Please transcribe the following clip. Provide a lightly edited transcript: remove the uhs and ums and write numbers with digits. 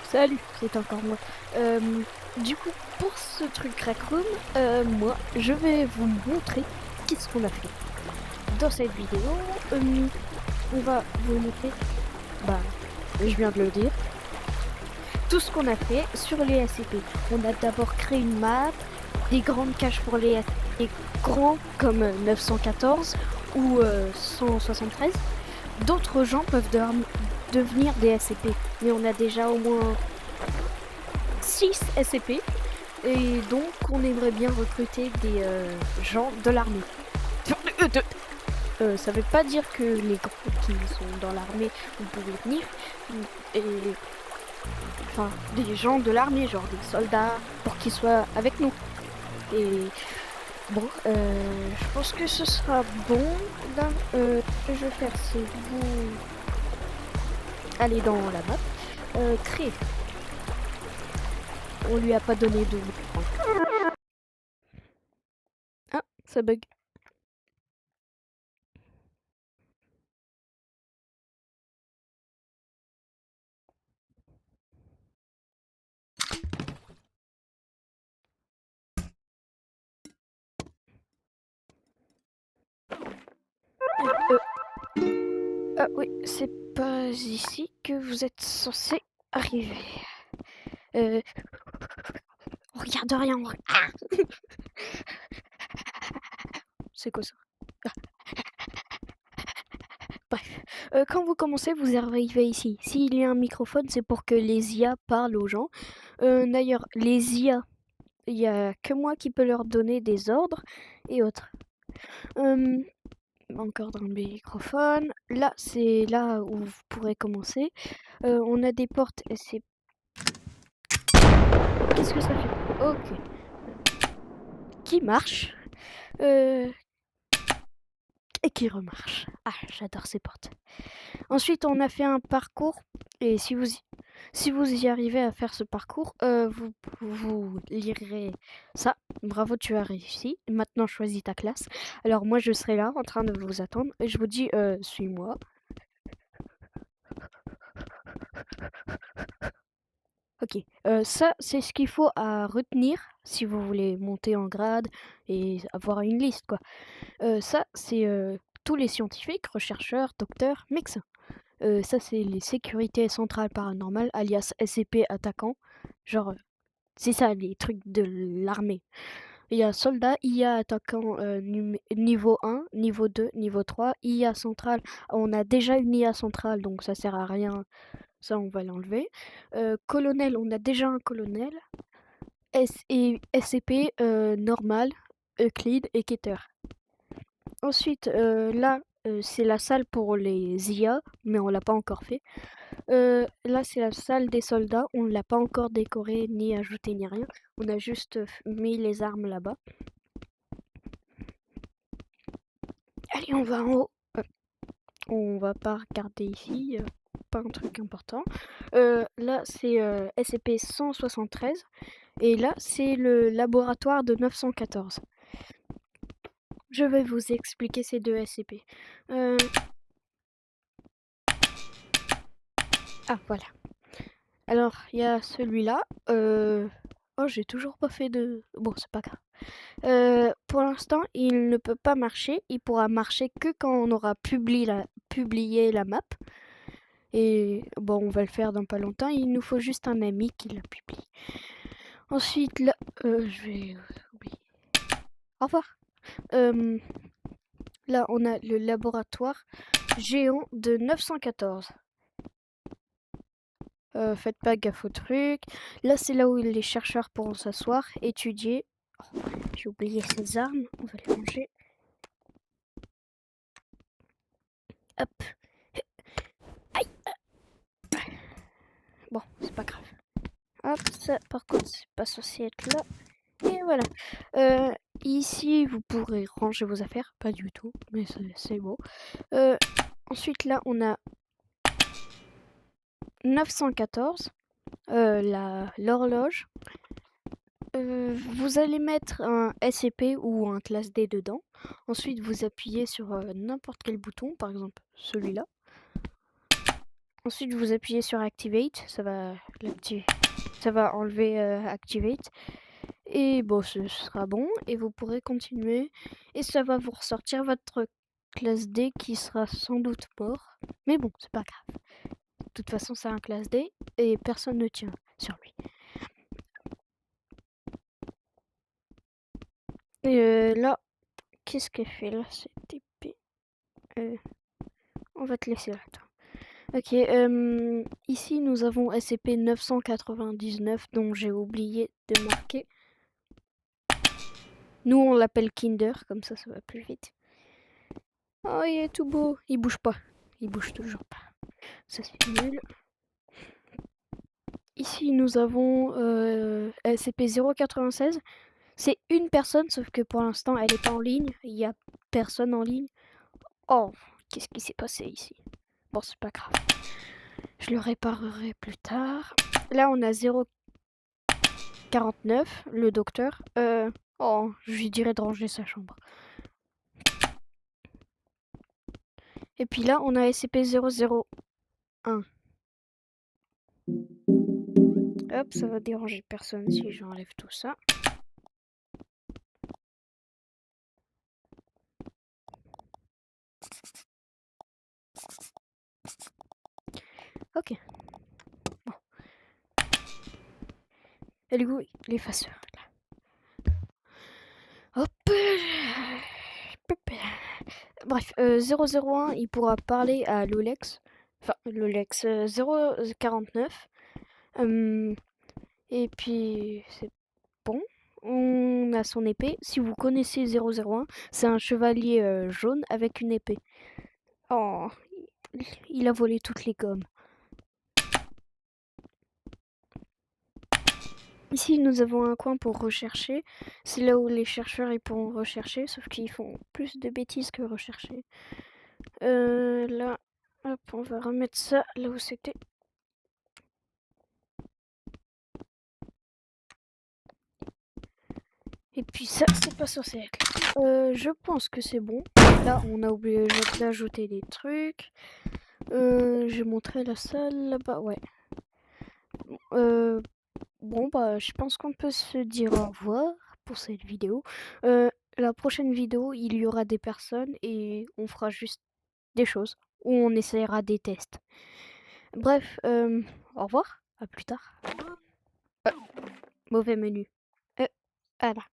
Salut, c'est encore moi. Du coup, pour ce truc Crack Room, moi, je vais vous montrer qu'est-ce qu'on a fait. Dans cette vidéo, on va vous montrer, bah, je viens de le dire, tout ce qu'on a fait sur les SCP. On a d'abord créé une map, des grandes caches pour les SCP grands comme 914 ou 173. D'autres gens peuvent devenir des SCP, mais on a déjà au moins 6 SCP et donc on aimerait bien recruter des gens de l'armée. Ça veut pas dire que les gros qui sont dans l'armée vous pouvez venir, et enfin des gens de l'armée, genre des soldats, pour qu'ils soient avec nous. Et bon, je pense que ce sera bon. Là, ce que je vais faire, c'est vous aller dans la map, créer. On lui a pas donné de... Ah, ça bug. Oui, c'est pas ici que vous êtes censé arriver. On regarde rien. C'est quoi ça? Bref, quand vous commencez, vous arrivez ici. S'il y a un microphone, c'est pour que les IA parlent aux gens. D'ailleurs, les IA, il n'y a que moi qui peux leur donner des ordres et autres. Encore dans le microphone. Là, c'est là où vous pourrez commencer. On a des portes et c'est... Qu'est-ce que ça fait? Ok. Qui marche. Et qui remarche. Ah, j'adore ces portes. Ensuite, on a fait un parcours. Et si vous y arrivez à faire ce parcours, vous lirez ça. Bravo, tu as réussi. Maintenant, choisis ta classe. Alors, moi, je serai là en train de vous attendre. Et je vous dis, suis-moi. Ok, ça, c'est ce qu'il faut à retenir si vous voulez monter en grade et avoir une liste, quoi. Ça, c'est tous les scientifiques, rechercheurs, docteurs, médecins. Ça, c'est les sécurités centrales paranormales, alias SCP attaquants. Genre, c'est ça, les trucs de l'armée. Il y a soldats, IA attaquant niveau 1, niveau 2, niveau 3. IA centrale, on a déjà une IA centrale, donc ça sert à rien. Ça, on va l'enlever. Colonel, on a déjà un colonel. Et SCP normal, Euclide et Keter. Ensuite, là, c'est la salle pour les IA, mais on l'a pas encore fait. Là, c'est la salle des soldats. On ne l'a pas encore décorée, ni ajouté, ni rien. On a juste mis les armes là-bas. Allez, on va en haut. On va pas regarder ici. Pas un truc important. Là, c'est SCP-173. Et là, c'est le laboratoire de 914. Je vais vous expliquer ces deux SCP. Ah, voilà. Alors, il y a celui-là. Oh, j'ai toujours pas fait de... Bon, c'est pas grave. Pour l'instant, il ne peut pas marcher. Il pourra marcher que quand on aura publié la map. Et bon, on va le faire dans pas longtemps. Il nous faut juste un ami qui la publie. Ensuite, là... je vais... Oui. Au revoir. Là, on a le laboratoire géant de 914. Faites pas gaffe au truc. Là, c'est là où les chercheurs pourront s'asseoir, étudier. Oh, j'ai oublié ces armes, on va les ranger. Hop. Aïe. Bon, c'est pas grave. Hop, ça, par contre, c'est pas censé être là. Et voilà. Ici, vous pourrez ranger vos affaires. Pas du tout, mais c'est beau. Ensuite, là, on a 914. L'horloge. Vous allez mettre un SCP ou un classe D dedans. Ensuite, vous appuyez sur n'importe quel bouton, par exemple celui-là. Ensuite, vous appuyez sur Activate, ça va enlever Activate. Et bon, ce sera bon, et vous pourrez continuer. Et ça va vous ressortir votre classe D qui sera sans doute mort. Mais bon, c'est pas grave. De toute façon, c'est un classe D, et personne ne tient sur lui. Et là, qu'est-ce qu'elle fait là, cette épée? On va te laisser là, toi. Ok, ici nous avons SCP-999 dont j'ai oublié de marquer. Nous on l'appelle Kinder, comme ça va plus vite. Oh, il est tout beau. Il bouge pas. Il bouge toujours pas. Ça c'est nul. Ici nous avons SCP-096. C'est une personne, sauf que pour l'instant elle est pas en ligne. Il y a personne en ligne. Oh, qu'est-ce qui s'est passé ici? Bon, c'est pas grave. Je le réparerai plus tard. Là on a 049, le docteur. Oh, je lui dirais de ranger sa chambre. Et puis là, on a SCP-001. Hop, ça va déranger personne si j'enlève tout ça. Ok. Bon. Et du coup, l'effaceur. Hop. Bref, 001, il pourra parler à l'Olex. Enfin, l'Olex 049. Et puis, c'est bon. On a son épée. Si vous connaissez 001, c'est un chevalier jaune avec une épée. Oh, il a volé toutes les gommes. Ici, nous avons un coin pour rechercher. C'est là où les chercheurs ils pourront rechercher, sauf qu'ils font plus de bêtises que rechercher. Là, hop, on va remettre ça là où c'était. Et puis ça, c'est pas censé être là. Je pense que c'est bon. Là, on a oublié d'ajouter des trucs. J'ai montré la salle là-bas, ouais. Bon, bah, je pense qu'on peut se dire au revoir pour cette vidéo. La prochaine vidéo, il y aura des personnes et on fera juste des choses ou on essayera des tests. Bref, au revoir, à plus tard. Mauvais menu. Ah là.